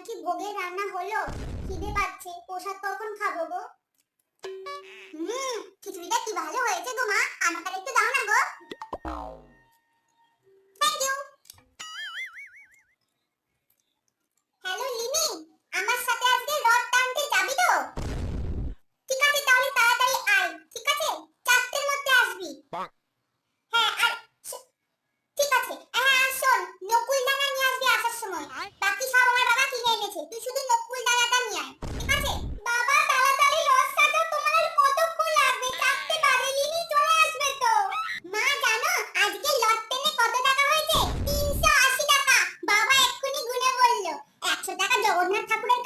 কি ভোগের রান্না হলো? খিদে পাচ্ছে, প্রসাদ কখন খাবো গো? খিচুড়িটা কি ভালো হয়েছে গো মা, আমাকে একটু দাও না গো। Thank you. হ্যালো লিনি, আমার সাথে আজকে রথ টানতে যাবি তো? ঠিক আছে তাহলে তাড়াতাড়ি আয়, ঠিক আছে? 4টের মধ্যে আসবি। হ্যাঁ আর ঠিক আছে। হ্যাঁ আর শোন, নকুল দানা নিয়ে আসবি আসার সময়। বাকি সব আমার বাবা কিনে এনেছে, তুই শুধু নকুল দানাটা নিয়ে আয়, ঠিক আছে? বাবা তাড়াতাড়ি রথ সাজাও, তোমার আর কতক্ষণ লাগবে? 4টে বাজে, লিনি চলে আসবে তো। মা জানো আজকে লট টেনে কত টাকা হয়েছে? 380 টাকা। বাবা এক্ষুনি গুনে বলল। 100 টাকা জগন্নাথ ঠাকুরের